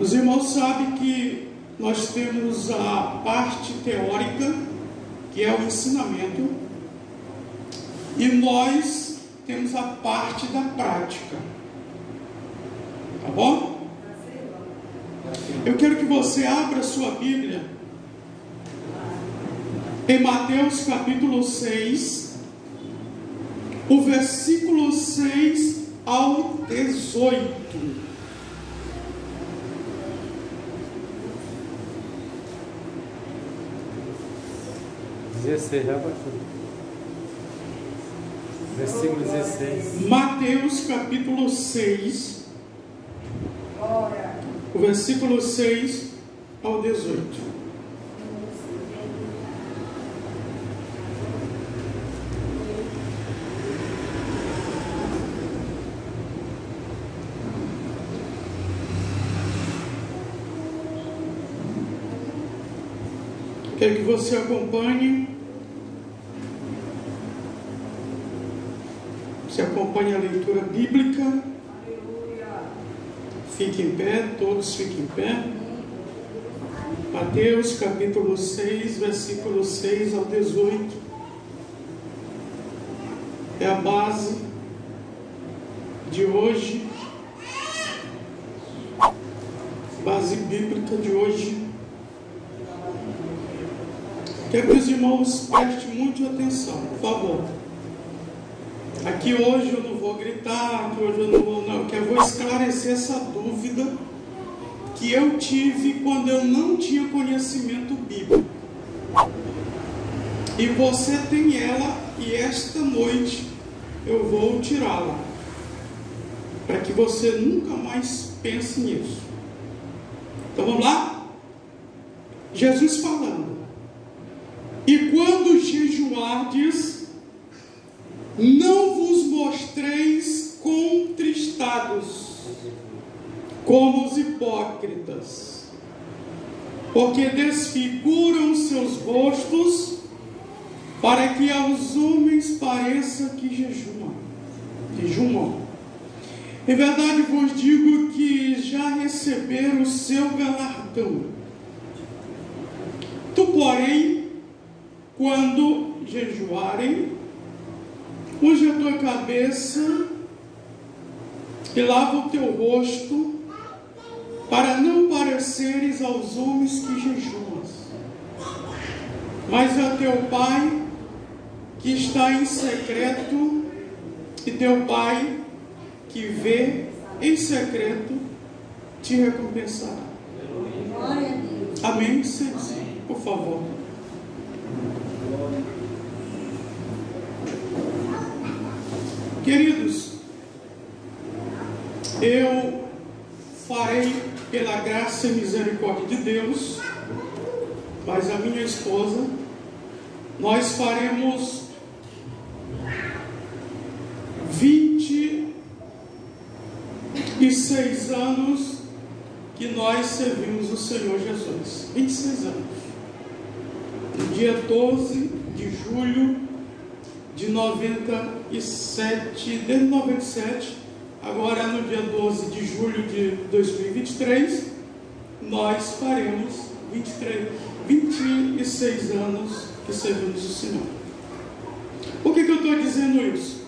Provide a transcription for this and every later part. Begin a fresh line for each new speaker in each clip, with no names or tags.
Os irmãos sabem que nós temos a parte teórica, que é o ensinamento, e nós temos a parte da prática. Tá bom? Eu quero que você abra sua Bíblia em Mateus capítulo 6, o versículo 6 ao 18.
16, já passou. Versículo 16.
Mateus capítulo 6, o versículo 6 ao 18. Quero que você acompanhe. Você acompanhe a leitura bíblica. Fique em pé, todos fiquem em pé. Mateus capítulo 6, versículo 6 ao 18. É a base de hoje. Base bíblica de hoje. Quero que os irmãos prestem muita atenção, por favor. Aqui hoje eu não vou gritar, aqui hoje eu não vou, não. Eu vou esclarecer essa dúvida que eu tive quando eu não tinha conhecimento bíblico. E você tem ela, e esta noite eu vou tirá-la, para que você nunca mais pense nisso. Então vamos lá? Jesus falando. E quando jejuardes, não vos mostreis contristados, como os hipócritas, porque desfiguram seus rostos, para que aos homens pareça que jejumam. Em verdade vos digo que já receberam o seu galardão. Tu, porém, quando jejuarem, unge a tua cabeça e lava o teu rosto, para não pareceres aos homens que jejuas, mas a teu Pai que está em secreto, e teu Pai que vê em secreto te recompensará. Amém? Sim, por favor. Queridos, eu farei, pela graça e misericórdia de Deus, mas a minha esposa, nós faremos 26 anos que nós servimos o Senhor Jesus. 26 anos. No dia 12 de julho de 97, desde 97, agora no dia 12 de julho de 2023, nós faremos 26 anos que servimos o Senhor. Por que eu estou dizendo isso?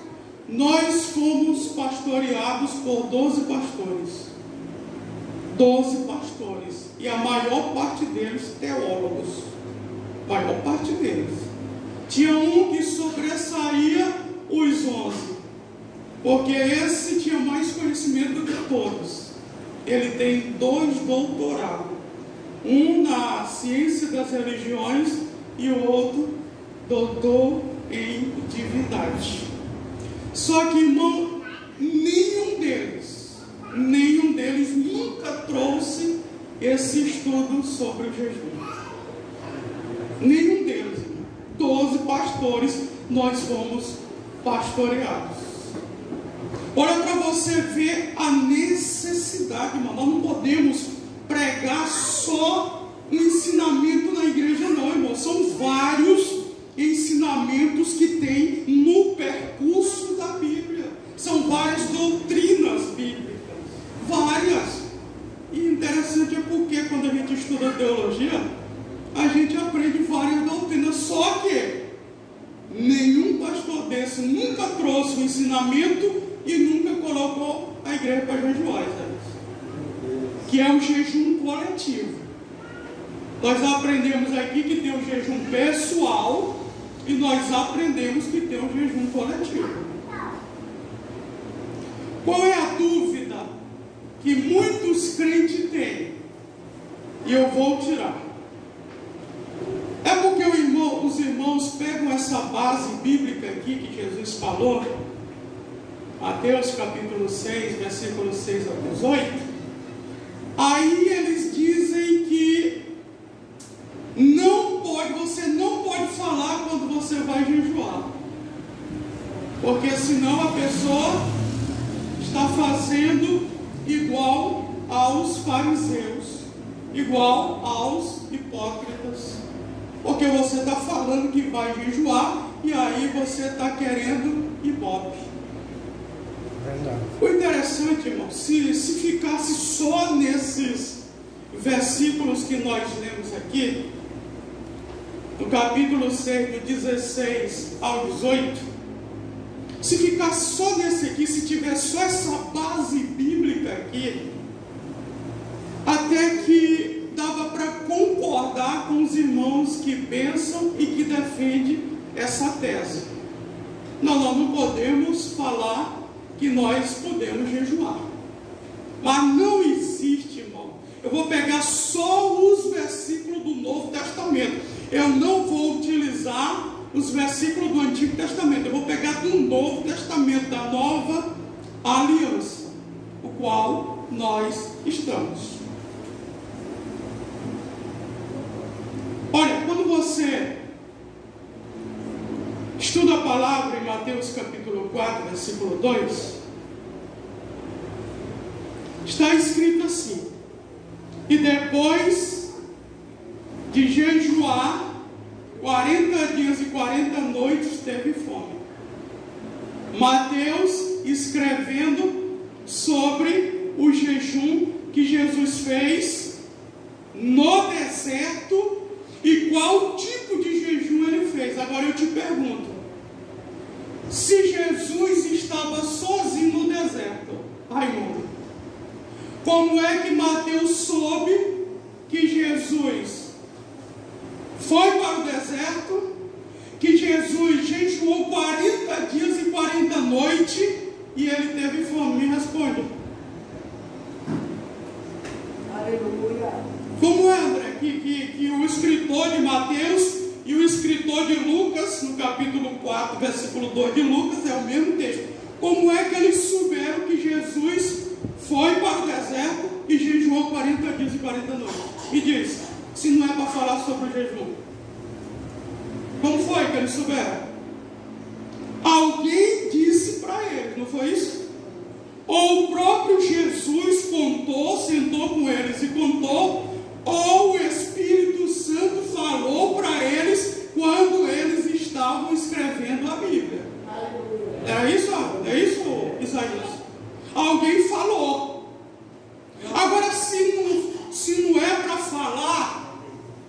Nós fomos pastoreados por 12 pastores. 12 pastores. E a maior parte deles teólogos. A maior parte deles. Tinha um que sobressaía os 11, porque esse tinha mais conhecimento do que todos. Ele tem 2 doutorados, um na ciência das religiões e o outro doutor em divindade. Só que, irmão, nenhum deles nunca trouxe esse estudo sobre o jejum. Nenhum deles. 12 pastores, nós fomos pastoreados. Olha para você ver a necessidade, irmão. Nós não podemos pregar só um ensinamento na igreja, não, irmão. São vários ensinamentos que tem no percurso da Bíblia. São várias doutrinas bíblicas. Várias. E interessante ensinamento e nunca colocou a igreja para jejuar, que é o jejum coletivo. Nós aprendemos aqui que tem o jejum pessoal e nós aprendemos que tem o jejum coletivo. Qual é a dúvida que muitos crentes têm? E eu vou tirar. É porque os irmãos pegam essa base bíblica aqui que Jesus falou, Mateus capítulo 6, versículo 6 ao 18. Aí eles dizem que você não pode falar quando você vai jejuar, porque senão a pessoa está fazendo igual aos fariseus, igual aos hipócritas, porque você está falando que vai jejuar e aí você está querendo ibope. O interessante, irmão, se ficasse só nesses versículos que nós lemos aqui, do capítulo 6, do 16 ao 18, se ficasse só nesse aqui, se tivesse só essa base bíblica aqui, até que dava para concordar com os irmãos que pensam e que defendem essa tese. Nós não podemos falar que nós podemos jejuar. Mas não existe, irmão. Eu vou pegar só os versículos do Novo Testamento. Eu não vou utilizar os versículos do Antigo Testamento. Eu vou pegar do Novo Testamento, da Nova Aliança, o qual nós estamos. Olha, quando você estuda a palavra em Mateus capítulo 4, versículo 2, está escrito assim: e depois de jejuar 40 dias e 40 noites teve fome. Mateus escrevendo sobre o jejum que Jesus fez no deserto e qual tipo de jejum ele fez. Agora eu te pergunto, se Jesus estava sozinho no deserto, Raimundo, como é que Mateus soube que Jesus foi para o deserto, que Jesus jejuou 40 dias e 40 noites e ele teve fome? Me responde.
Aleluia.
Como é, André, que o escritor de Mateus e o escritor de Lucas, no capítulo 4, versículo 2 de Lucas, é o mesmo texto. Como é que eles souberam que Jesus foi para o deserto e jejuou 40 dias e 40 noites? Me diz, se não é para falar sobre o jejum. Como foi que eles souberam? Alguém disse para eles, não foi isso? Ou o próprio Jesus contou, sentou com eles e contou, ou o Espírito Santo falou para eles quando eles estavam escrevendo a Bíblia. É isso, Isaías? Alguém falou. Agora, se não é para falar,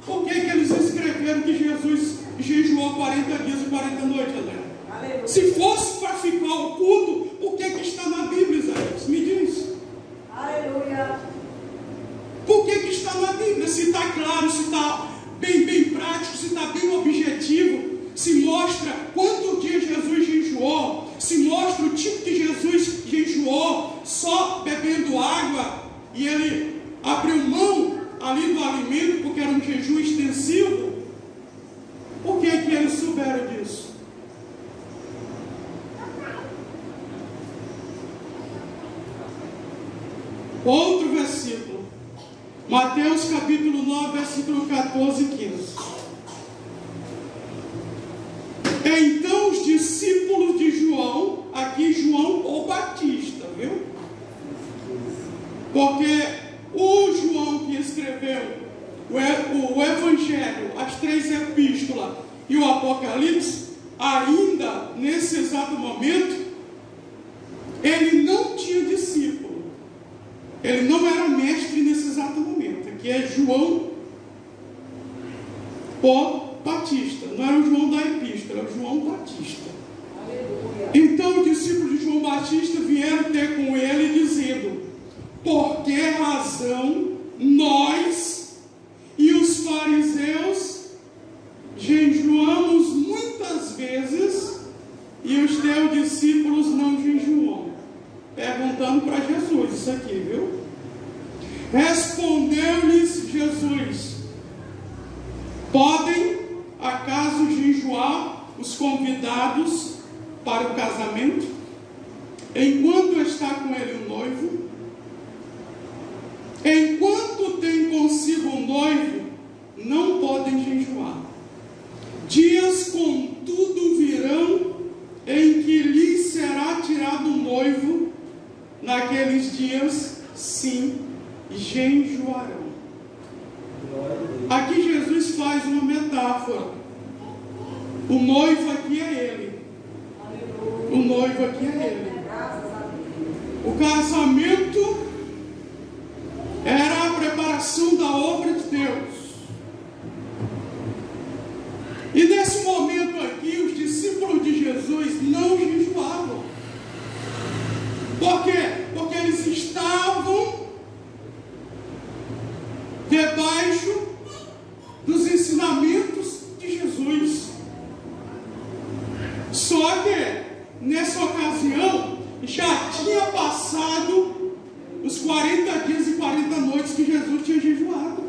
por que eles escreveram que Jesus jejuou 40 dias e 40 noites, André?
Aleluia.
Se fosse para ficar oculto, por que está na Bíblia, Isaías? Me diz.
Aleluia.
Por que está na Bíblia? Se está claro, se está bem prático, se está bem objetivo, se mostra quanto dia Jesus jejuou, se mostra o tipo que Jesus jejuou, só bebendo água, e ele abriu mão ali do alimento, porque era um jejum extensivo. Por que eles souberam disso? Outro versículo, Mateus capítulo 9, versículo 14 e 15. Então os discípulos de João, aqui João o Batista, viu? Porque o João que escreveu o Evangelho, as 3 epístolas e o Apocalipse, ainda nesse exato momento, ele não tinha discípulo. Ele não era mestre nesse exato momento. Aqui é João o Batista. Não era o João da epístola, era o João Batista. Então os discípulos de João Batista vieram ter com ele dizendo: por que razão nós e os fariseus jejuamos muitas vezes e os teus discípulos não jejuam? Perguntando para Jesus isso aqui, viu? Respondeu-lhes Jesus: podem acaso jejuar os convidados para o casamento, enquanto está com ele o noivo? Enquanto tem consigo o noivo, não podem jejuar. Dias, contudo, virão em que lhes será tirado o noivo. Naqueles dias, sim, jejuarão. Aqui Jesus faz uma metáfora. O noivo aqui é ele. O noivo aqui é ele. O casamento era a preparação da obra de Deus. E nesse momento aqui, os discípulos de Jesus não jejuavam. Por quê? Porque eles estavam debaixo dos ensinamentos de Jesus. Só que nessa ocasião já tinha passado os 40 dias e 40 noites que Jesus tinha jejuado.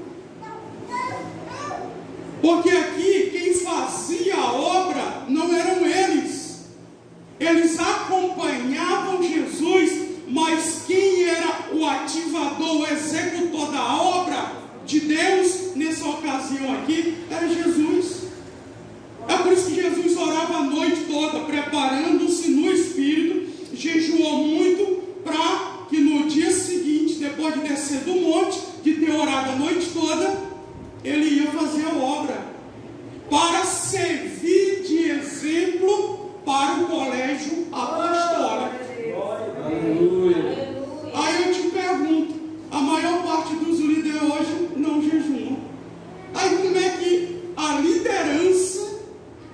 Porque aqui quem fazia a obra não eram eles. Eles acompanhavam Jesus, mas quem era o ativador, o executor da obra de Deus nessa ocasião aqui era Jesus. É por isso que Jesus orava a noite toda, preparando-se no Espírito, jejuou muito para que no dia seguinte, depois de descer do monte, de ter orado a noite toda, ele ia fazer a obra, para servir de exemplo para o colégio apostólico. Aí eu te pergunto, a maior parte dos líderes hoje não jejuam. Aí como é que a liderança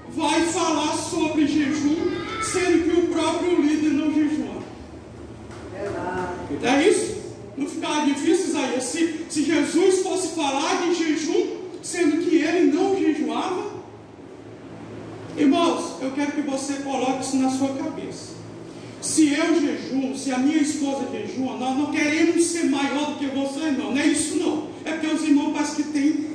vai falar sobre jejum, sendo que o próprio líder não jejua? É isso? Não ficava difícil, Isaías? Se Jesus fosse falar de jejum, sendo que ele não jejuava? Irmãos, eu quero que você coloque isso na sua cabeça. Se eu jejuo, se a minha esposa jejua, nós não queremos ser maior do que você, não é isso não. É porque os irmãos parece que tem,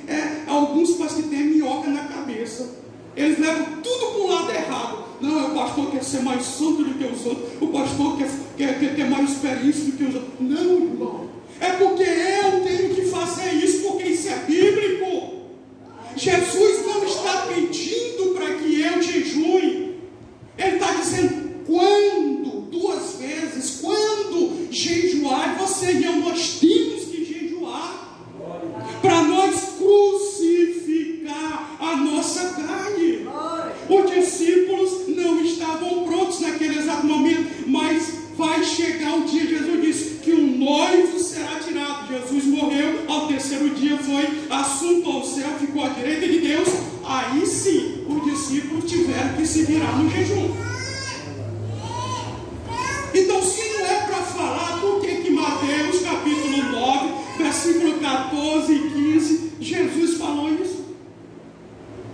alguns parece que tem minhoca na cabeça. Eles levam tudo para o lado errado. Não, o pastor quer ser mais santo do que os outros. O pastor quer ter mais experiência do que os outros. Não, irmão. É porque eu tenho que fazer isso, porque isso é bíblico. Jesus não está pedindo para que eu jejue. Ele está dizendo, quando, 2 vezes, quando jejuar, você e eu, nós temos que jejuar. Para nós crucificar a nossa carne. Os discípulos não estavam prontos naquele exato momento, mas vai chegar o dia, Jesus disse, que o noivo será tirado. Jesus morreu, ao 3º dia foi assunto ao céu, ficou à direita de Deus. Aí sim, os discípulos tiveram que se virar no jejum. Então, se não é para falar, por que Mateus capítulo 9, versículo 14 e 15, Jesus falou isso?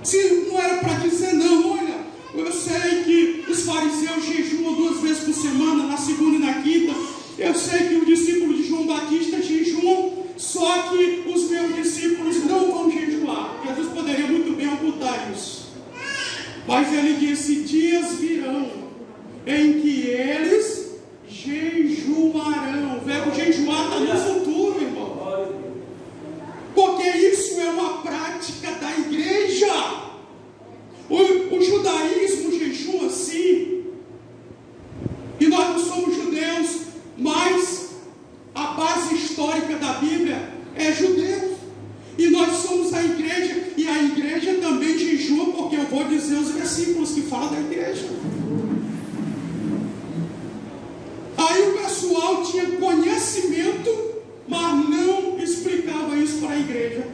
Se não era para dizer, não, olha, eu sei que os fariseus jejuam 2 vezes por semana, na segunda e na quinta. Eu sei que os discípulos de João Batista jejuam, só que os meus discípulos não vão jejuar. Jesus poderia muito bem ocultar isso. Mas ele disse, dias virão em que eles jejuarão. O verbo jejuar está no futuro, irmão. Porque isso é uma prática da igreja. O judaísmo jejua sim. E nós não somos judeus, mas a base histórica da Bíblia é judeus. E nós somos a igreja. E a igreja também jejua, porque eu vou dizer os versículos que falam da igreja. Aí o pessoal tinha conhecimento, mas não explicava isso para a igreja.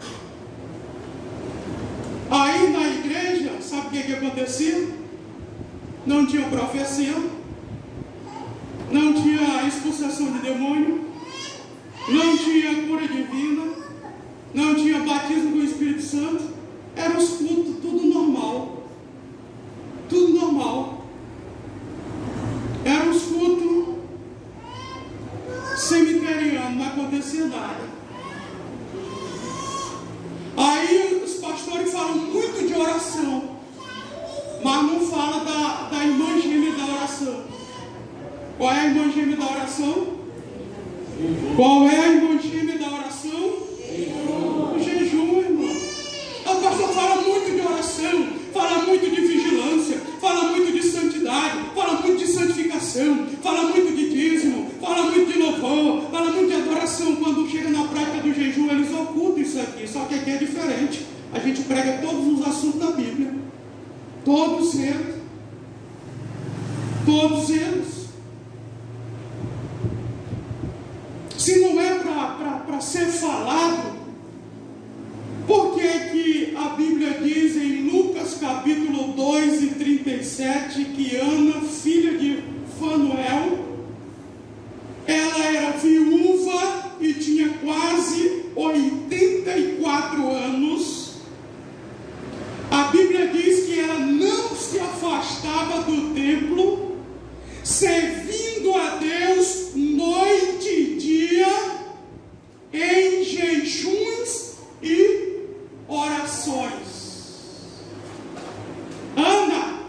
Aí na igreja, sabe o que acontecia? Não tinha profecia, não tinha expulsação de demônio, não tinha cura divina, não tinha batismo com o Espírito Santo. Eram os cultos, tudo normal. Tudo normal. Eram os cultos cemiterianos, não acontecia nada. Aí os pastores falam muito de oração, mas não fala da irmã gêmea da oração. Qual é a irmã gêmea da oração? Qual é a irmã gêmea da oração? O jejum, irmão. O pastor fala muito de oração, fala muito de vigilância, fala muito de santidade, fala muito de santificação, fala muito de dízimo, fala muito de louvor, fala muito de adoração. Quando chega na prática do jejum, eles ocultam isso aqui. Só que aqui é diferente. A gente prega todos os assuntos da Bíblia. Todos eles. Todos eles. Se não é para ser falado, por que que a Bíblia diz em Lucas capítulo 2 e 37 que Ana, filha de Fanuel, ela era viúva e tinha quase 84 anos. A Bíblia diz que ela não se afastava do templo, servindo a Deus noite e dia, em jejuns e orações. Ana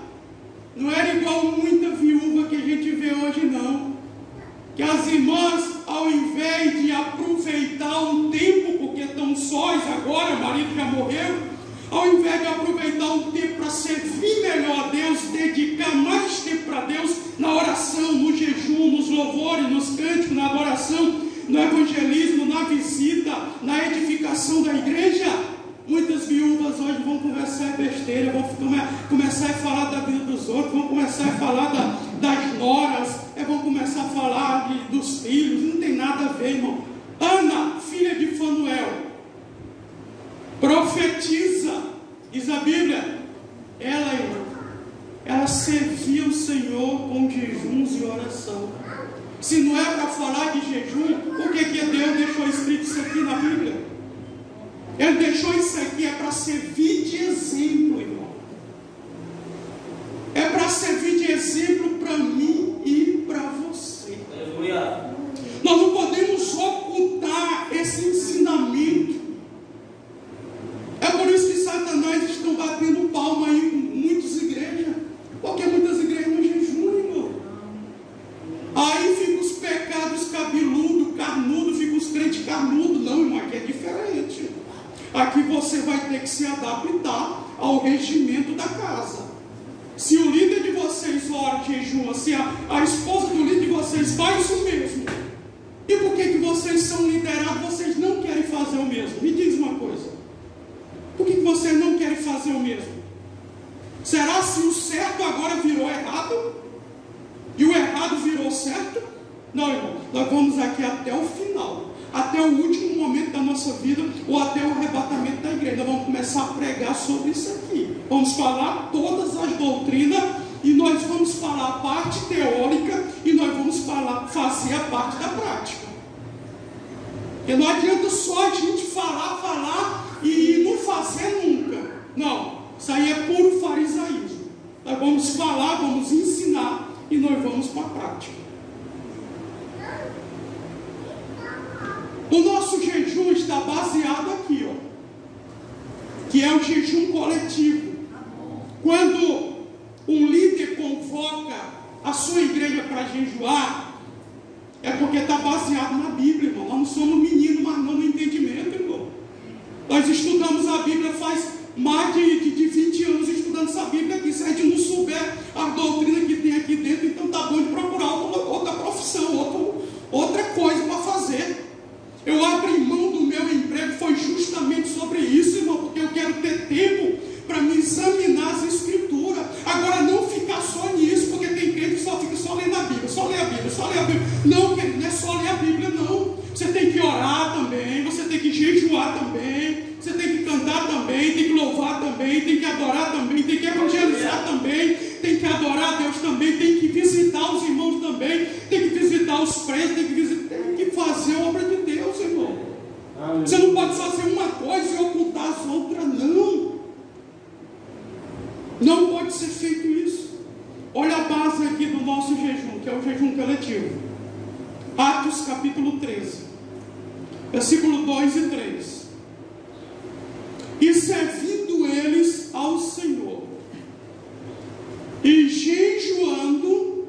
não era igual muita viúva que a gente vê hoje, não. Que as irmãs, ao invés de aproveitar um tempo, porque estão sós agora, o marido já morreu, ao invés de aproveitar um tempo para servir melhor a Deus, dedicar mais tempo para Deus, na oração, no jejum, nos louvores, nos cânticos, na adoração, no evangelismo, na visita, na edificação da igreja, muitas viúvas hoje vão conversar besteira, vão começar a falar da vida dos outros, vão começar a falar das noras, vão começar a falar dos filhos. Não tem nada a ver, irmão. Ana, filha de Fanuel, profetiza, diz a Bíblia, ela servia o Senhor com jejuns e oração. Se não é para falar de jejum, por que Deus deixou escrito isso aqui na Bíblia? Ele deixou isso aqui, é para servir de exemplo, irmão. É para servir de exemplo para mim e para você. Aleluia. Nós não podemos ocultar esse ensinamento. É por isso que Satanás estão batendo palma aí em muitas igrejas, porque muitas igrejas não jejuam, irmão. Aí ficam os pecados cabeludos, carnudos, ficam os crentes carnudos. Não, irmão, aqui é diferente. Aqui você vai ter que se adaptar ao regimento da casa. Se o líder de vocês ora, jejua, se a esposa do líder de vocês faz isso mesmo, e por que vocês são liderados, vocês não querem fazer o mesmo? Me diz uma coisa. Por que vocês não querem fazer o mesmo? Será se o certo agora virou errado? E o errado virou certo? Não, irmão, nós vamos aqui até o final, até o último momento da nossa vida, ou até o arrebatamento da igreja. Nós vamos começar a pregar sobre isso aqui. Vamos falar todas as doutrinas, e nós vamos falar a parte teórica, e nós vamos fazer a parte da prática. Porque não adianta só a gente falar e não fazer nunca. Não, isso aí é puro farisaísmo. Nós vamos falar, vamos ensinar, e nós vamos para a prática. O nosso jejum está baseado aqui, ó, que é o jejum coletivo. Quando um líder convoca a sua igreja para jejuar, é porque está baseado na Bíblia, irmão. Nós não somos meninos, mas não no entendimento, irmão. Nós estudamos a Bíblia faz mais de 20 anos estudando essa Bíblia aqui. Se a gente não souber a doutrina que tem aqui dentro, então está bom de procurar outra profissão, outra coisa para fazer. Eu abri mão do meu emprego, foi justamente sobre isso, irmão, porque eu quero ter tempo para me examinar as Escrituras. Agora, não ficar só nisso, porque tem crente que só fica só lendo a Bíblia, só lê a Bíblia, só lê a Bíblia. Não, querido, não é só ler a Bíblia, não. Você tem que orar também, você tem que jejuar também, você tem que cantar também, tem que louvar também, tem que adorar também, tem que evangelizar também, tem que adorar a Deus também, tem que visitar os irmãos também, tem que visitar os presos, tem que fazer a obra de Deus, irmão. Você não pode fazer uma coisa e ocultar as outras, não. Não pode ser feito isso. Olha a base aqui do nosso jejum, que é o jejum coletivo. Atos capítulo 13, versículo 2 e 3. E servindo eles ao Senhor, e jejuando,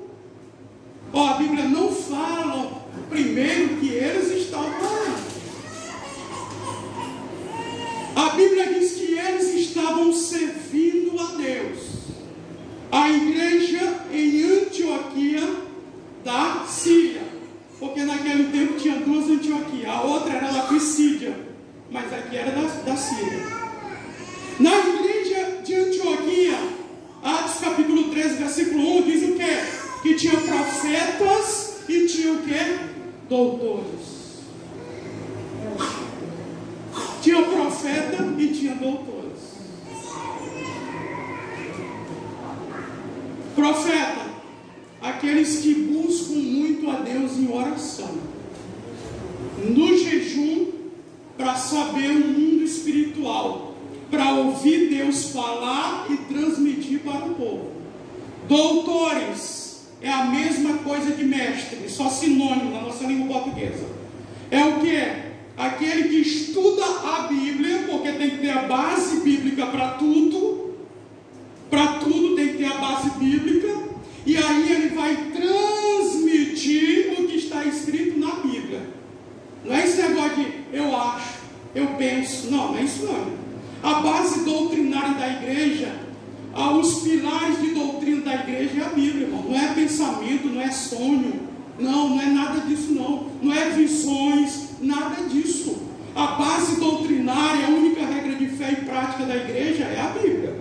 a Bíblia não fala primeiro que eles estavam lá. A Bíblia diz que eles estavam servindo a Deus. A igreja em Antioquia da Síria, porque naquele tempo tinha duas Antioquias, a outra era da Pisídia, mas aqui era da Síria. Na igreja de Antioquia, Atos capítulo 13, versículo 1, diz o quê? Que tinha profetas e tinha o quê? Doutores. Tinha profeta e tinha doutores. Profeta, aqueles que buscam muito a Deus em oração, no jejum, para saber o mundo espiritual, para ouvir Deus falar e transmitir para o povo. Doutores é a mesma coisa de mestre, só sinônimo na nossa língua portuguesa. É o que? Aquele que estuda a Bíblia, porque tem que ter a base bíblica para tudo. Para tudo tem que ter a base bíblica. E aí ele vai transmitir o que está escrito na Bíblia. Não é esse negócio de eu acho, eu penso. Não é isso não. A base doutrinária da igreja, os pilares de doutrina da igreja é a Bíblia, irmão. Não é pensamento, não é sonho. Não é nada disso não. Não é visões, nada disso. A base doutrinária, a única regra de fé e prática da igreja é a Bíblia.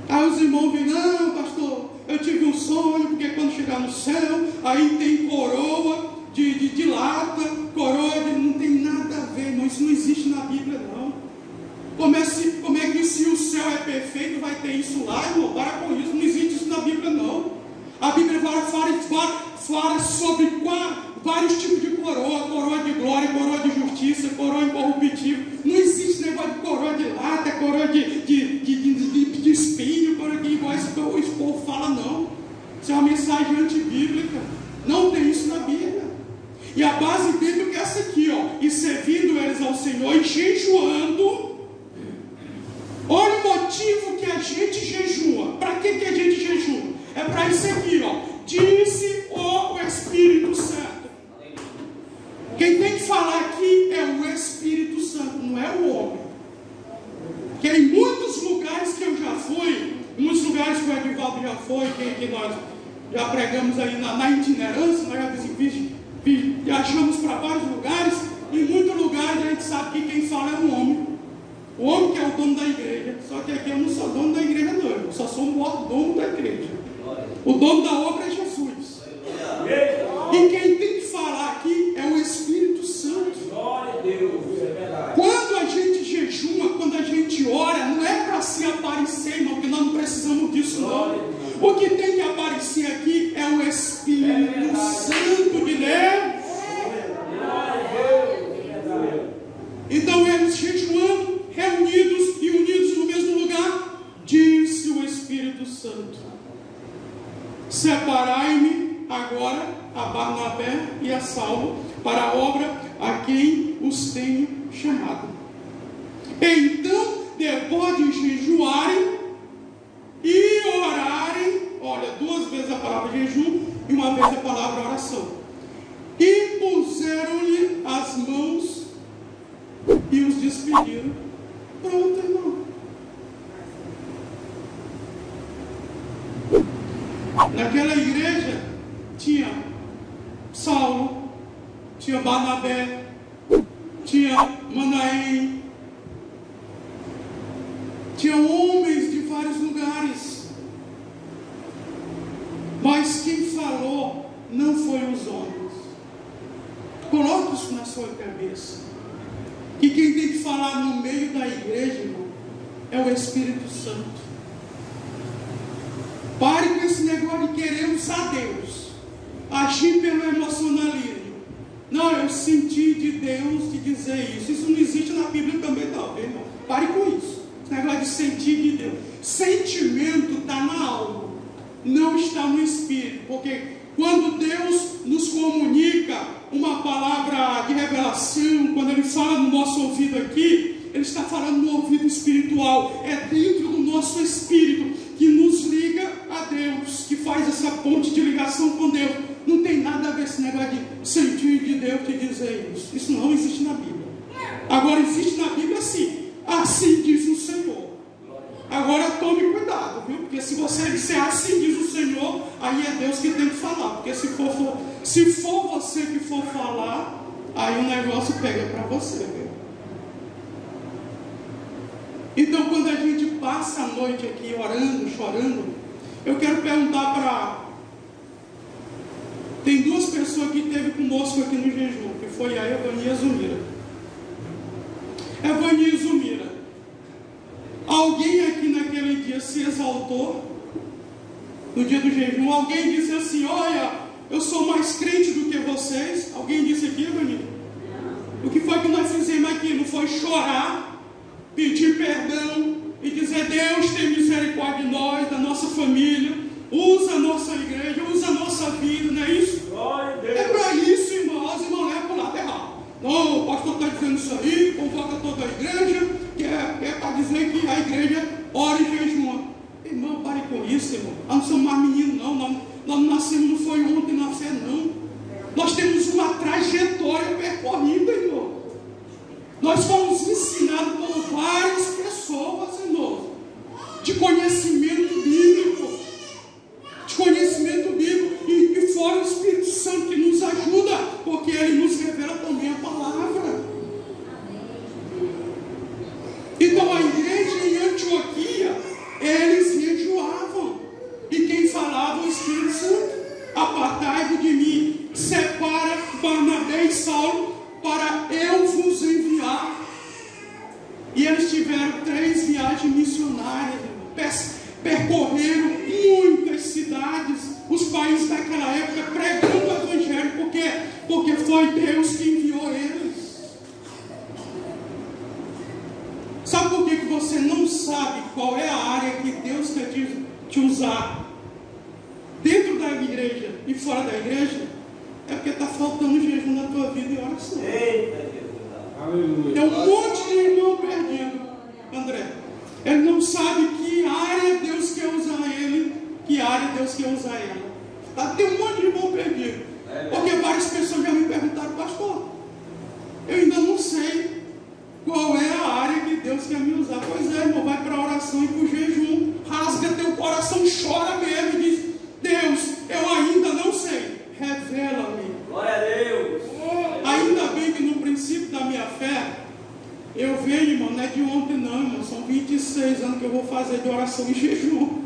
Aí os irmãos vêm, não, pastor, eu tive um sonho, porque quando chegar no céu, aí tem coroa de lata, não tem nada a ver, irmão, isso não existe na Bíblia, não. Como é que se o céu é perfeito, vai ter isso lá, irmão? Para com isso, não existe isso na Bíblia, não. A Bíblia fala sobre vários tipos de coroa de glória, coroa de justiça, coroa incorruptível. Não existe negócio de coroa de lata, coroa de espinho, coroa de igual esse povo fala, não. Isso é uma mensagem antibíblica. Não tem isso na Bíblia. E a base bíblica é essa aqui, e servindo eles ao Senhor e jejuando. Olha o motivo que a gente jejua. Para que a gente jejua? É para isso aqui, disse o Espírito Santo. Quem tem que falar aqui é o Espírito Santo, não é o homem. Que em muitos lugares que eu já fui, em muitos lugares que o Edivaldo já foi, que nós já pregamos aí na itinerância, nós já achamos para vários lugares, em muitos lugares a gente sabe que quem fala é um homem. O homem que é o dono da igreja. Só que aqui eu não sou dono da igreja, não. Eu só sou o dono da igreja. O dono da obra é Jesus. E quem tem que falar aqui é o Espírito Santo.
Glória a Deus, é verdade.
Quando a gente jejuma, quando a gente ora, não é para se aparecer, irmão, porque nós não precisamos disso, não. O que tem que aparecer aqui é o Espírito Santo de Deus. Então eles jejuando, reunidos e unidos no mesmo lugar, disse o Espírito Santo: separai-me agora a Barnabé e a Saulo para a obra a quem os tenho chamado. Então, depois de jejuarem e orarem, olha, 2 vezes a palavra jejum e 1 vez a palavra oração, e puseram-lhe as mãos e os despediram. Pronto, irmão. Naquela igreja tinha Saulo, tinha Barnabé, tinha Manaém, tinha homens de vários lugares, mas quem falou não foi os homens. Coloque isso na sua cabeça, que quem tem que falar no meio da igreja, irmão, é o Espírito Santo. com esse negócio de querer usar Deus, agir pelo emocionalismo. Não, eu senti de Deus de dizer isso. Isso não existe na Bíblia também, não, viu, irmão? Pare com isso. Esse negócio de sentir de Deus. Sentimento está na alma, não está no espírito. Porque quando Deus nos comunica uma palavra de revelação, quando Ele fala no nosso ouvido aqui, Ele está falando no ouvido espiritual. É dentro do nosso espírito que nos liga a Deus, que faz essa ponte de ligação com Deus. Não tem nada a ver esse negócio de sentir de Deus te dizer isso. Isso não existe na Bíblia. Agora existe na Bíblia assim. Assim diz o Senhor. Agora tome cuidado, viu? Porque se você disser assim diz o Senhor, aí é Deus que tem que falar. Porque se for você que for falar, aí o negócio pega para você, viu? Então quando a gente passa a noite aqui orando, chorando, eu quero perguntar para... Tem duas pessoas que esteve conosco aqui no jejum, que foi a Evani e a Zumira. Evani e Zumira, alguém aqui naquele dia se exaltou? No dia do jejum, alguém disse assim: olha, eu sou mais crente do que vocês? Alguém disse aqui, Evani? O que foi que nós fizemos aqui? Não foi chorar, pedir perdão e dizer: Deus tem misericórdia de nós, da nossa família, usa a nossa igreja, usa a nossa vida, não é isso? É para isso, irmãos, e não levam para o lado errado. Não, o pastor está dizendo isso aí, convoca toda a igreja, que é para dizer que a igreja ora e jejua. Irmão, pare com isso, irmão. Nós não somos mais meninos, não. Nós não nascemos, não foi ontem na fé, não. Nós temos uma trajetória percorrida, irmão. Nós fomos ensinados por várias pessoas, irmão, de conhecimento bíblico. De conhecimento bíblico. E fora o Espírito Santo que nos ajuda, porque Ele nos revela também a palavra. Então a igreja em Antioquia, eles jejuavam. E quem falava? O Espírito Santo. Apartai-vos de mim, separa Barnabé e Saulo, para eu vos enviar. E eles tiveram 3 viagens missionárias, percorreram muitas cidades, os países daquela época, pregando o Evangelho. Por quê? Porque foi Deus que enviou eles. Sabe por que você não sabe qual é a área que Deus quer te usar dentro da igreja e fora da igreja? É porque está faltando jejum na tua vida e oração. Tem um monte de irmão perdido, André. Ele não sabe que área Deus quer usar ele, que área Deus quer usar ela. Tem um monte de irmão perdido. Porque várias pessoas já me perguntaram: pastor, eu ainda não sei qual é a área que Deus quer me usar. Pois é, irmão, vai para a oração e para o jejum. Rasga teu coração, chora mesmo e diz: Deus, eu ainda não sei. Revela-me.
Glória a Deus.
Ainda bem que no princípio da minha fé, eu venho, irmão, não é de ontem não, irmão. São 26 anos que eu vou fazer de oração e jejum,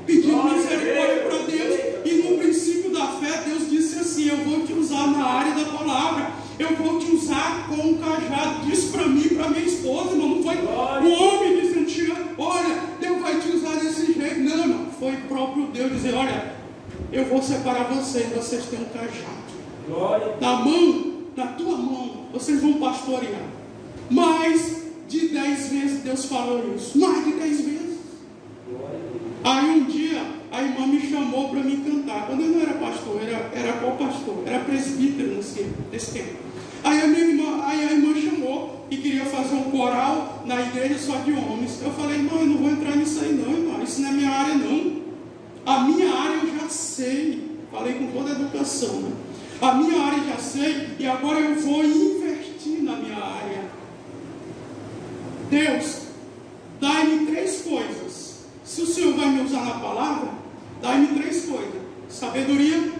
pedindo misericórdia para Deus. E no princípio da fé, Deus disse assim: eu vou te usar na área da palavra. Eu vou te usar com um cajado. Disse para mim, para minha esposa, irmão. Não foi o homem dizendo: olha, Deus vai te usar desse jeito. Não, irmão. Foi o próprio Deus dizer: olha, eu vou separar vocês têm um cajado. Na tua mão, vocês vão pastorear. Mais de 10 vezes Deus falou isso. Mais de 10 vezes. Aí um dia a irmã me chamou para me cantar. Quando eu não era pastor, era co-pastor, era presbítero nesse tempo. Aí a irmã chamou e queria fazer um coral na igreja só de homens. Eu falei: irmão, eu não vou entrar nisso aí não, irmão. Isso não é minha área não. A minha área eu já sei. Falei com toda a educação, né? A minha área eu já sei, e agora eu vou investir na minha área. Deus, dai-me 3 coisas. Se o Senhor vai me usar na palavra, dai-me 3 coisas: sabedoria,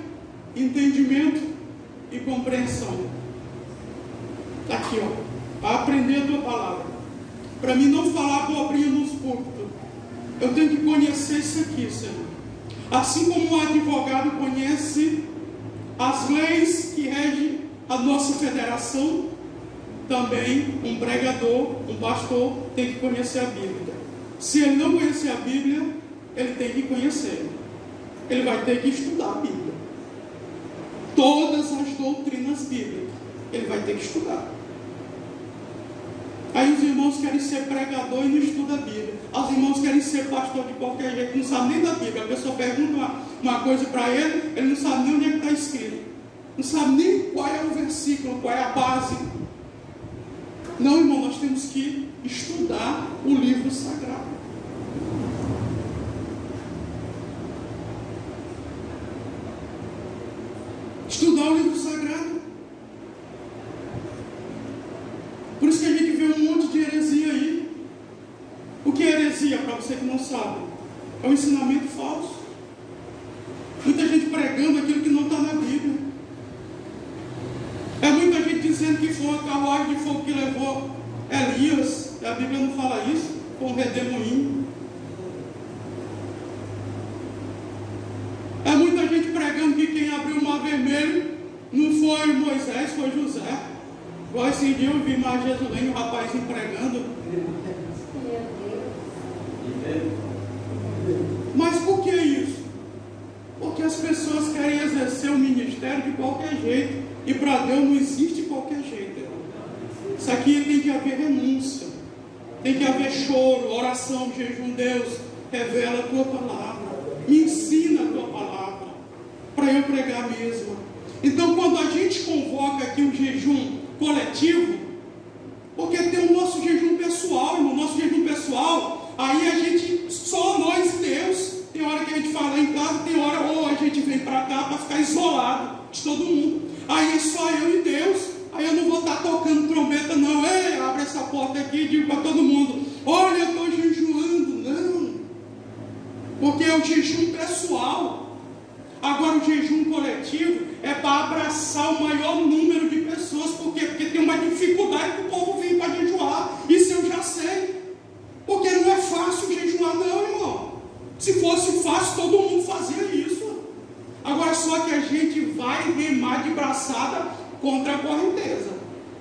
entendimento e compreensão. Está aqui, ó, para aprender a tua palavra. Para mim não falar abobrinha nos púlpitos, eu tenho que conhecer isso aqui, Senhor. Assim como um advogado conhece as leis que regem a nossa federação, também um pregador, um pastor, tem que conhecer a Bíblia. Se ele não conhecer a Bíblia, ele tem que conhecer. ele vai ter que estudar a Bíblia. Todas as doutrinas bíblicas, ele vai ter que estudar. Aí os irmãos querem ser pregador e não estudam a Bíblia. Os irmãos querem ser pastor de qualquer jeito, não sabe nem da Bíblia. A pessoa pergunta uma coisa para ele não sabe nem onde é que está escrito. Não sabe nem qual é o versículo, qual é a base. Não, irmão, nós temos que estudar o livro sagrado. Estudar o livro sagrado. Por isso que a gente vê um monte de heresia aí. O que é heresia, para você que não sabe? É um ensinamento falso. Muita gente pregando aquilo que não está na Bíblia. É muita gente dizendo que foi uma carruagem de fogo que levou Elias. A Bíblia não fala isso. Foi um redemoinho. É muita gente pregando que quem abriu o mar vermelho não foi Moisés, foi José. Igual esse dia eu vi mais Jesulém, um rapazinho pregando. Mas por que isso? Porque as pessoas querem exercer o ministério de qualquer jeito. E para Deus não existe qualquer jeito. Isso aqui tem que haver renúncia. Tem que haver choro, oração, jejum. Deus, revela a tua palavra. Me ensina a tua palavra. Para eu pregar mesmo. Então quando a gente convoca aqui um jejum coletivo, porque tem o nosso jejum pessoal, irmão, nosso jejum pessoal, aí a gente, só nós e Deus. Tem hora que a gente fala em casa, tem hora ou a gente vem para cá para ficar isolado de todo mundo. Aí é só eu e Deus. Aí eu não vou estar tocando trombeta não. Ei, abre essa porta aqui e digo para todo mundo: olha, eu estou jejuando. Não, porque é o jejum pessoal. Agora o jejum coletivo é para abraçar o maior número de pessoas. Por quê? Porque tem uma dificuldade que o povo vem para jejuar. Isso eu já sei. Porque não é fácil jejuar não, irmão. Se fosse fácil, todo mundo fazia isso. Agora só que a gente vai remar de braçada contra a correnteza.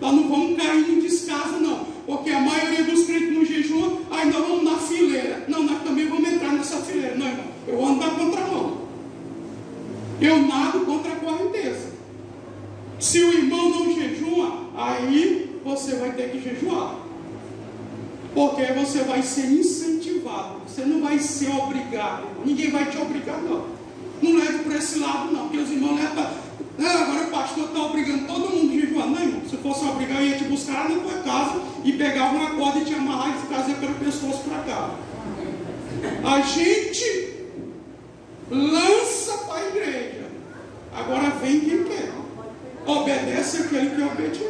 Nós não vamos cair em descaso não. Porque a maioria dos crentes no jejum, aí nós vamos na fileira. Não, nós também vamos entrar nessa fileira. Não, irmão, eu ando na contramão. Eu nado contra a correnteza. Se o irmão não jejua, aí você vai ter que jejuar. Porque você vai ser incentivado. Você não vai ser obrigado. Ninguém vai te obrigar não. Não leve por esse lado não. Porque os irmãos levam. Agora o pastor está obrigando todo mundo a jejuar. Não, irmão. Se fosse obrigar, eu ia te buscar na tua casa e pegar uma corda e te amarrar e trazer pelo pescoço para cá. A gente lança para a igreja. Agora vem quem quer. Obedece aquele que é obediente.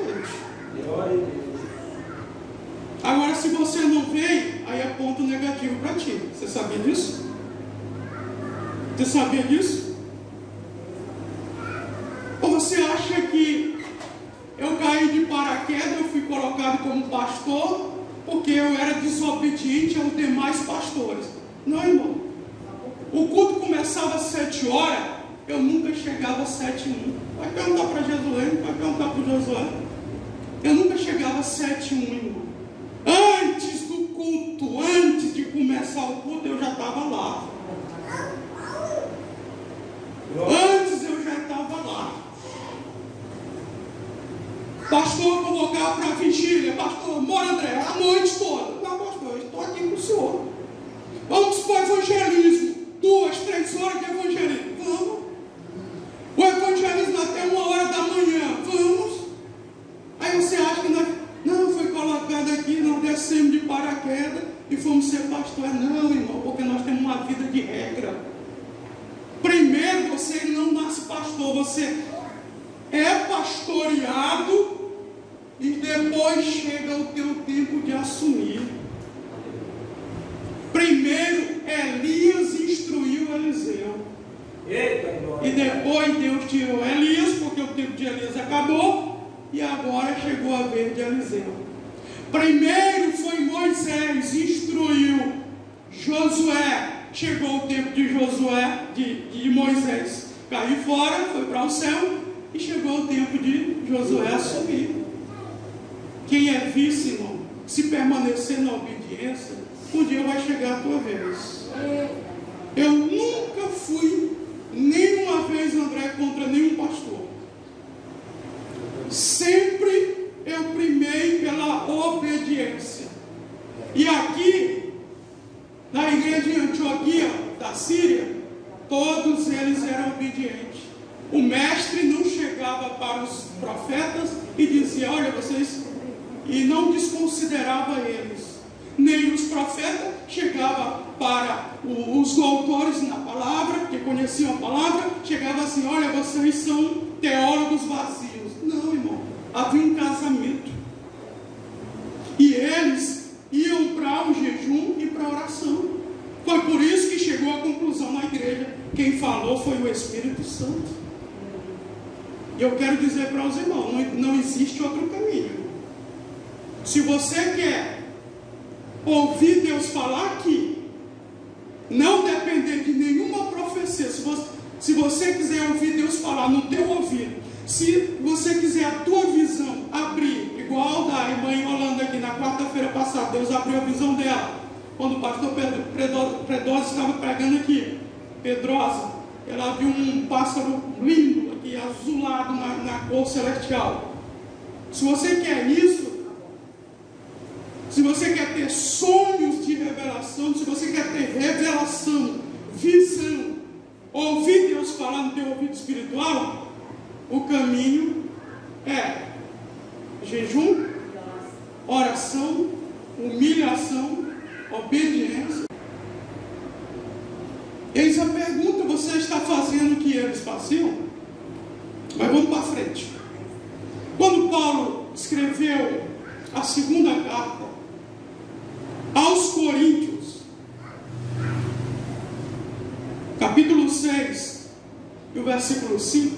Agora se você não vem, aí é ponto negativo para ti. Você sabia disso? Você sabia disso? Ou você acha que eu caí de paraquedas, eu fui colocado como pastor porque eu era desobediente aos demais pastores? Não, irmão. O culto começava às 7 horas, eu nunca chegava às 7h01. Vai perguntar para Jesulene, vai perguntar para o Josué. Eu nunca chegava às 7h01, irmão. Antes do culto, antes de começar o culto, eu já estava lá. Antes eu já estava lá. Pastor, convocava para a vigília. Pastor, bora André, a noite toda. Não, pastor, eu estou aqui com o senhor. Vamos para o evangelismo. 2, 3 horas de evangelismo. Vamos. O evangelismo até 1h da manhã. Vamos. Aí você acha que nós... Não, foi colocado aqui, nós descemos de paraquedas e fomos ser pastor. Não, irmão, porque nós temos uma vida de regra. Primeiro você não nasce pastor, você é pastoreado e depois chega o teu tempo de assumir. Primeiro Elias instruiu Eliseu. E depois Deus tirou Elias, porque o tempo de Elias acabou. E agora chegou a vez de Eliseu. Primeiro foi Moisés, instruiu Josué. Chegou o tempo de Josué, de Moisés cair fora, foi para o céu. E chegou o tempo de Josué assumir. Quem é vice, irmão, se permanecer na obediência, um dia vai chegar a tua vez. Eu nunca fui nenhuma vez, André, contra nenhum pastor. Sempre eu primei pela obediência. E aqui, na igreja de Antioquia, da Síria, todos eles eram obedientes. O mestre não chegava para os profetas e dizia, olha, vocês... E não desconsiderava eles. Nem os profetas chegavam para os doutores na palavra, que conheciam a palavra, chegava assim, olha, vocês são teólogos vazios. Não, irmão, havia um casamento. E eles iam para o jejum e para a oração. Foi por isso que chegou à conclusão na igreja. Quem falou foi o Espírito Santo. E eu quero dizer para os irmãos, não existe outro caminho. Se você quer ouvir Deus falar aqui, não depender de nenhuma profecia, se você quiser ouvir Deus falar no teu ouvido, se você quiser a tua visão abrir, igual da irmã Yolanda aqui na quarta-feira passada, Deus abriu a visão dela, quando o pastor Pedrosa estava pregando aqui, Pedrosa, ela viu um pássaro lindo aqui, azulado na cor celestial. Se você quer isso, se você quer ter sonhos de revelação, se você quer ter revelação, visão, ouvir Deus falar no teu ouvido espiritual, o caminho é jejum, oração, humilhação, obediência. Eis a pergunta, você está fazendo o que eles faziam? Mas vamos para frente. Quando Paulo escreveu a segunda carta aos Coríntios, capítulo 6, e o versículo 5,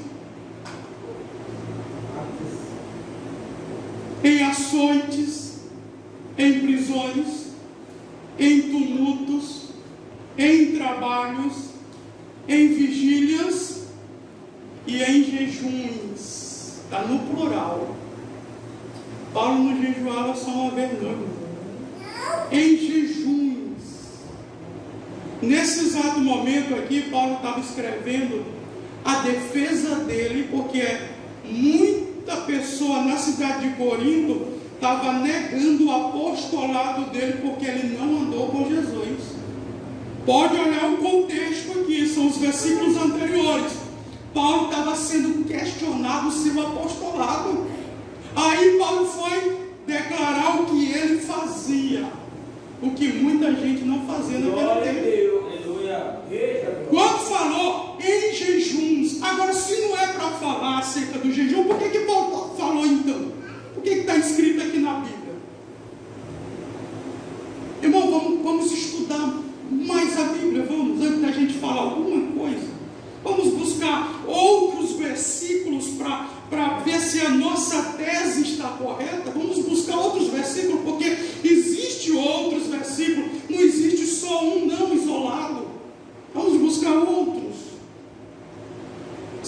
em açoites, em prisões, em tumultos, em trabalhos, em vigílias e em jejuns. Está no plural. Paulo não jejuava só uma vez, não. Em jejuns. Nesse exato momento aqui, Paulo estava escrevendo a defesa dele, porque muita pessoa na cidade de Corinto estava negando o apostolado dele, porque ele não andou com Jesus. Pode olhar o contexto aqui, são os versículos anteriores. Paulo estava sendo questionado o seu apostolado. Aí Paulo foi declarar o que ele fazia, o que muita gente não fazia naquele tempo. Quando falou em jejuns, agora se não é para falar acerca do jejum, por que Paulo falou então? O que está escrito aqui na Bíblia? Irmão, vamos estudar mais a Bíblia, vamos, antes da gente falar alguma coisa. Vamos buscar outros versículos para ver se a nossa tese está correta. Vamos buscar outros versículos, porque existe outros versículos, não existe só um não isolado. Vamos buscar outros.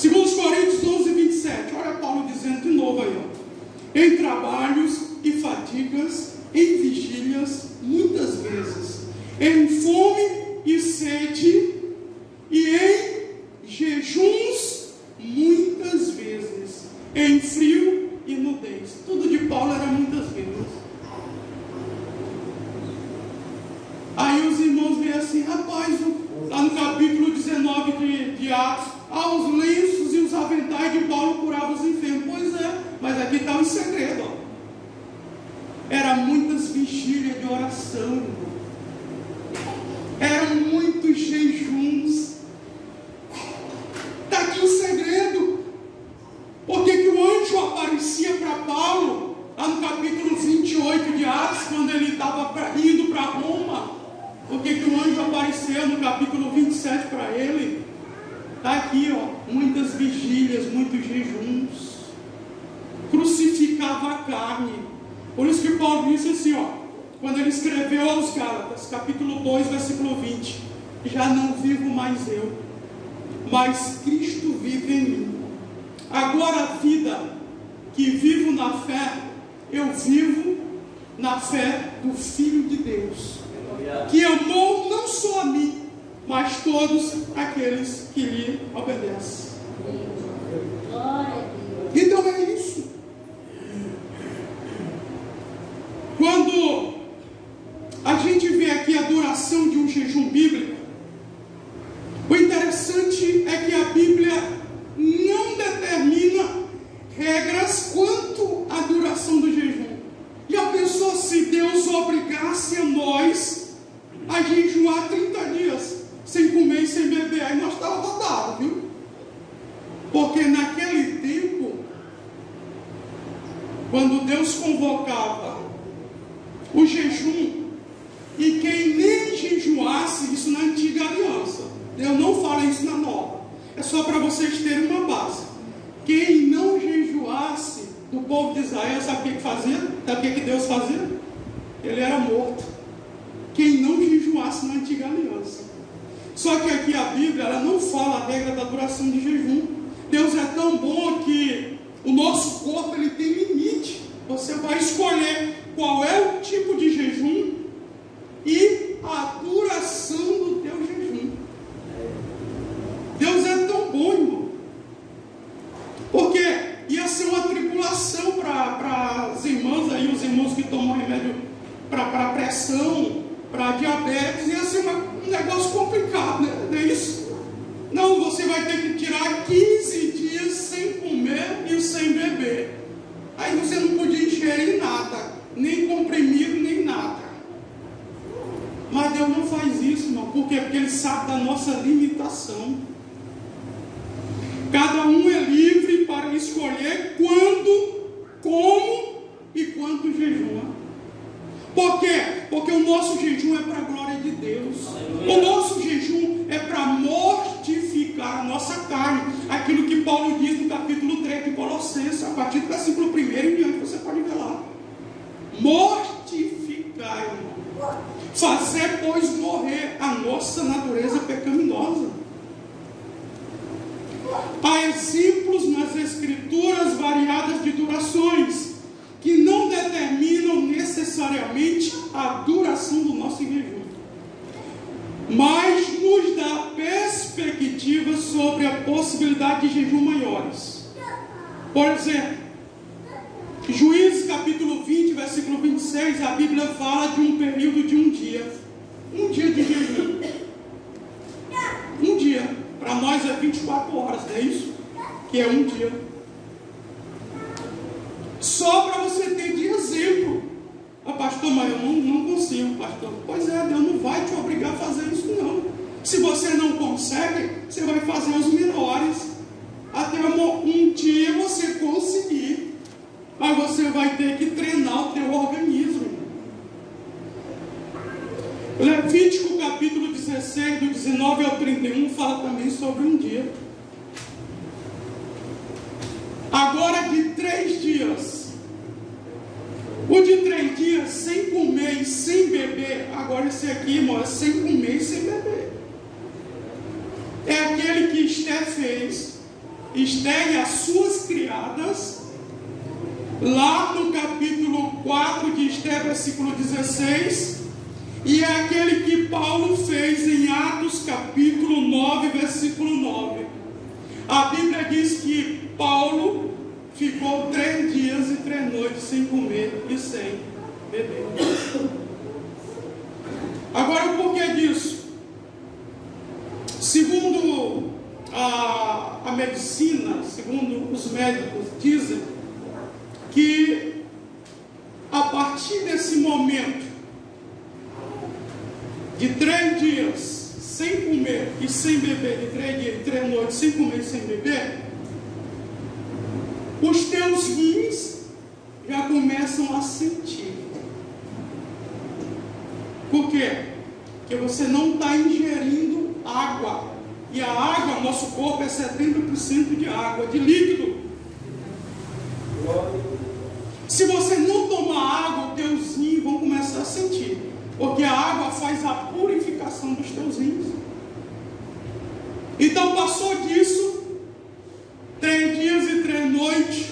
2 Coríntios 11, 27, olha Paulo dizendo de novo aí, ó. Em trabalhos e fadigas, em vigílias, muitas vezes, em fome e sede, e em jejuns, muitas vezes, em frio e nudez. Tudo de Paulo era muitas vezes. Aí os irmãos veem assim, rapaz, lá no capítulo 19 de Atos, os lenços e os aventais de Paulo curavam os enfermos. Pois é, mas aqui está um segredo, ó. Era muitas vigílias de oração, eram muitos jejuns. Está aqui o segredo. Por que o anjo aparecia para Paulo, lá no capítulo 28 de Atos, quando ele estava indo para Roma? Por que o anjo apareceu no capítulo 27 para ele? Está aqui, ó, muitas vigílias, muitos jejuns. Crucificava a carne. Por isso que Paulo disse assim, ó, quando ele escreveu aos Gálatas, capítulo 2, versículo 20: já não vivo mais eu, mas Cristo vive em mim. Agora a vida que vivo na fé, eu vivo na fé do Filho de Deus, que amou não só a mim, mas todos aqueles que lhe obedecem. Então é isso. Quando a gente vê aqui a duração de um jejum bíblico, o interessante é que a Bíblia não determina regras quanto à duração do jejum. Já pensou se Deus obrigasse a nós a jejuar 30 dias, sem comer e sem beber? Aí nós estávamos rodados, viu? Porque naquele tempo, quando Deus convocava o jejum, e quem nem jejuasse, isso na antiga aliança, eu não falo isso na nova, é só para vocês terem uma base. Quem não jejuasse do povo de Israel, sabe o que fazia? Sabe o que Deus fazia? Ele era morto. Quem não jejuasse na antiga aliança. Só que aqui a Bíblia, ela não fala a regra da duração de jejum. Deus é tão bom que o nosso corpo, ele tem limite. Você vai escolher qual é o tipo de jejum e a duração do teu jejum. Deus é tão bom, irmão. Porque ia ser uma tribulação para as irmãs aí, os irmãos que tomam remédio para pressão, para diabetes, ia ser um negócio complicado, né? Não é isso? Não, você vai ter que tirar 15 dias sem comer e sem beber. Aí você não podia ingerir nada, nem comprimido, nem nada. Mas Deus não faz isso, irmão. Por quê? Porque Ele sabe da nossa limitação. Cada um é livre para escolher quando, como e quanto jejua. Por quê? Porque o nosso jejum é para a glória de Deus. O nosso jejum é para mortificar a nossa carne. Aquilo que Paulo diz no capítulo 3 de Colossenses, a partir do versículo 1 em diante, você pode ver lá. Mortificar, irmão. Fazer, pois, morrer a nossa natureza pecaminosa. Há exemplos nas Escrituras variadas de durações que não determinam necessariamente a duração do nosso jejum, mas nos dá perspectiva sobre a possibilidade de jejum maiores. Por exemplo, Juízes capítulo 20, versículo 26, a Bíblia fala de um período de um dia de jejum. Um dia, para nós é 24 horas, não é isso? Que é um dia. Só para você ter de exemplo. Ah, pastor, mas eu não consigo, pastor. Pois é, Deus não vai te obrigar a fazer isso, não. Se você não consegue, você vai fazer os menores. Até um dia você conseguir. Aí você vai ter que treinar o teu organismo. Levítico capítulo 16, do 19 ao 31, fala também sobre um dia. Agora de 3 dias. O de 3 dias sem comer e sem beber. Agora esse aqui, irmão, é sem comer e sem beber. É aquele que Esther fez. Esther e as suas criadas. Lá no capítulo 4 de Esther, versículo 16. E é aquele que Paulo fez em Atos capítulo 9, versículo 9. A Bíblia diz que Paulo ficou 3 dias e 3 noites sem comer e sem beber. Agora, o porquê disso? Segundo a medicina, segundo os médicos dizem, que a partir desse momento de 3 dias sem comer e sem beber, de 3 dias e 3 noites sem comer e sem beber, os teus rins já começam a sentir. Por quê? Porque você não está ingerindo água. E a água, nosso corpo é 70% de água, de líquido. Se você não tomar água, os teus rins vão começar a sentir. Porque a água faz a purificação dos teus rins. Então passou disso, 3 dias e 3 noites,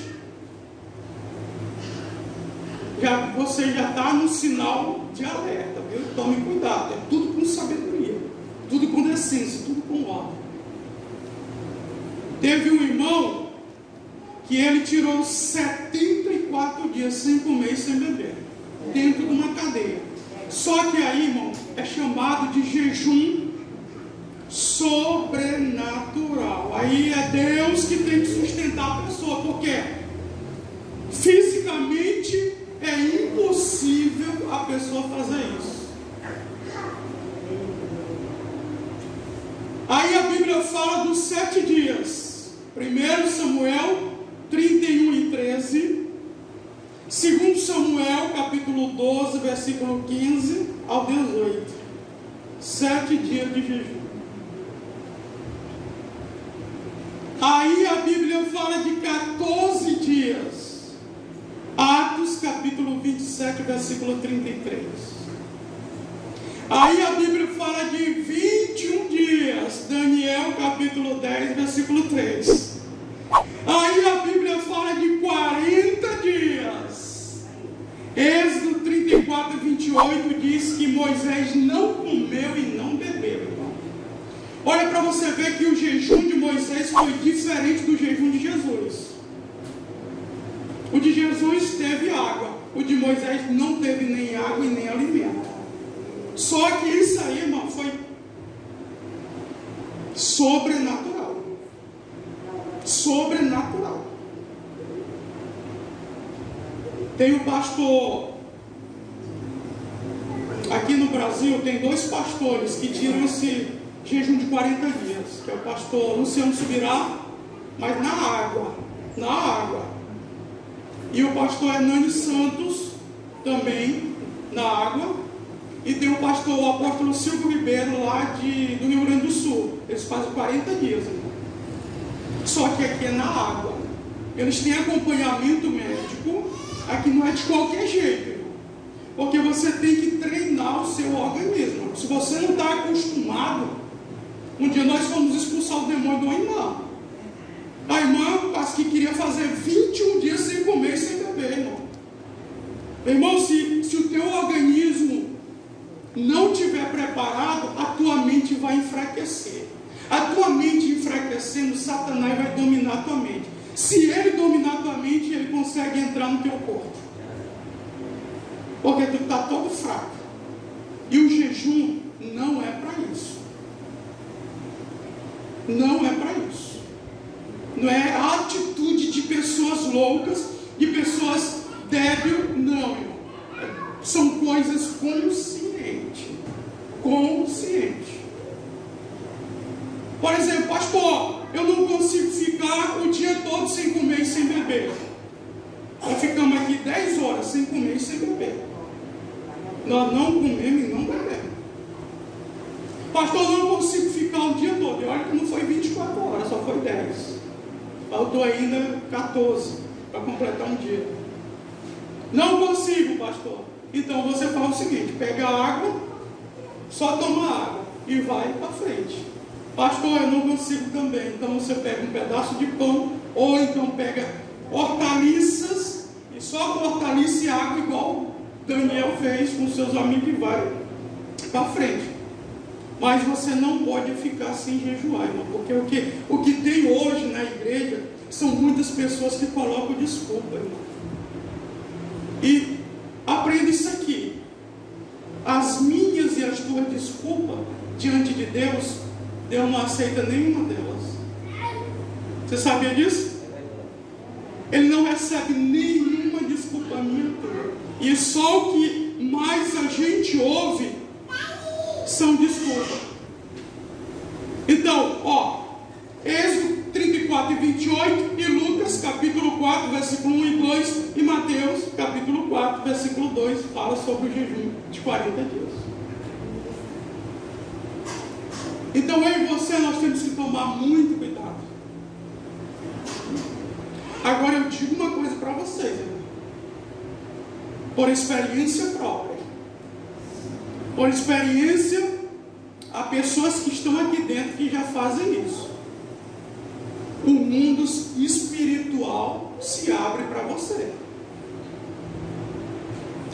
você já está no sinal de alerta, viu? Tome cuidado, é tudo com sabedoria, tudo com decência, tudo com ordem. Teve um irmão que ele tirou 74 dias sem comer e sem beber, dentro de uma cadeia. Só que aí, irmão, é chamado de jejum sobrenatural. Aí é Deus que tem que sustentar a pessoa, porque fisicamente é impossível a pessoa fazer isso. Aí a Bíblia fala dos 7 dias. 1 Samuel 31 e 13. 2 Samuel capítulo 12, versículo 15 ao 18. 7 dias de jejum. Aí a Bíblia fala de 14 dias. Atos capítulo 27, versículo 33. Aí a Bíblia fala de 21 dias. Daniel capítulo 10, versículo 3. Aí a Bíblia fala de 40 dias. Êxodo 34, 28 diz que Moisés não comeu e não bebeu, irmão. Olha para você ver que o jejum de Moisés foi diferente do jejum de Jesus. O de Jesus teve água. O de Moisés não teve nem água e nem alimento. Só que isso aí, irmão, foi sobrenatural. Sobrenatural. Tem o pastor aqui no Brasil, tem 2 pastores que tiram esse jejum de 40 dias, que é o pastor Luciano Subirá, mas na água. Na água. E o pastor Hernani Santos, também na água. E tem o pastor, o apóstolo Silvio Ribeiro, lá do Rio Grande do Sul. Eles fazem 40 dias. Irmão. Só que aqui é na água. Eles têm acompanhamento médico. Aqui não é de qualquer jeito, irmão. Porque você tem que treinar o seu organismo. Se você não está acostumado, um dia nós fomos expulsar o demônio de uma irmã. A irmã parece que queria fazer 21 dias sem comer e sem beber, irmão. Irmão, se o teu organismo não estiver preparado, a tua mente vai enfraquecer. A tua mente enfraquecendo, Satanás vai dominar a tua mente. Se ele dominar a tua mente, ele consegue entrar no teu corpo. Porque tu está todo fraco. E o jejum não é para isso. Não é para isso. Não é a atitude de pessoas loucas, de pessoas débeis, não, irmão. São coisas conscientes. Conscientes. Por exemplo, pastor, eu não consigo ficar o dia todo sem comer e sem beber. Nós ficamos aqui 10 horas sem comer e sem beber. Nós não comemos e não bebemos. Pastor, eu não consigo ficar o dia todo. E olha que não foi 24 horas, só foi 10. Faltou ainda 14 para completar um dia. Não consigo, pastor. Então você faz o seguinte: pega a água, só toma água e vai para frente. Pastor, eu não consigo também. Então você pega um pedaço de pão, ou então pega hortaliças, e só com hortaliça e água, igual Daniel fez com seus amigos, e vai para frente. Mas você não pode ficar sem jejuar, irmão, porque o que tem hoje na igreja são muitas pessoas que colocam desculpa, irmão. E aprenda isso aqui: as minhas e as tuas desculpas diante de Deus, Deus não aceita nenhuma delas. Você sabia disso? Ele não recebe nenhuma desculpa minha tua. E só o que mais a gente ouve são desculpas. Então, Êxodo 34 e 28, e Lucas capítulo 4, versículo 1 e 2, e Mateus capítulo 4, versículo 2, fala sobre o jejum de 40 dias. Então eu e você, nós temos que tomar muito cuidado. Agora eu digo uma coisa para vocês, irmão. Por experiência própria. Por experiência, há pessoas que estão aqui dentro que já fazem isso. O mundo espiritual se abre para você.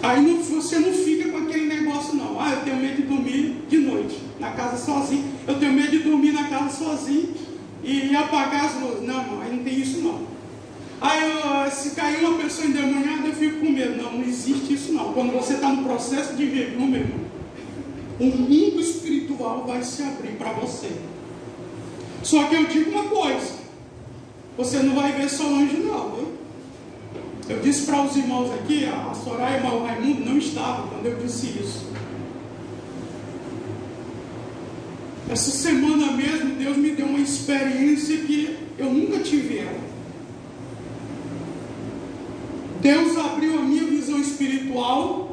Aí você não fica com aquele negócio isso não. Ah, eu tenho medo de dormir de noite na casa sozinho. Eu tenho medo de dormir na casa sozinho e apagar as luzes. Não, irmão, aí não tem isso não. Aí se cair uma pessoa endemoniada, eu fico com medo. Não, não existe isso não. Quando você está no processo de jejum, meu irmão, o mundo espiritual vai se abrir para você. Só que eu digo uma coisa: você não vai ver só anjo não, viu? Eu disse para os irmãos aqui, a Soraya e o Raimundo não estavam quando eu disse isso. Essa semana mesmo, Deus me deu uma experiência que eu nunca tive ela. Deus abriu a minha visão espiritual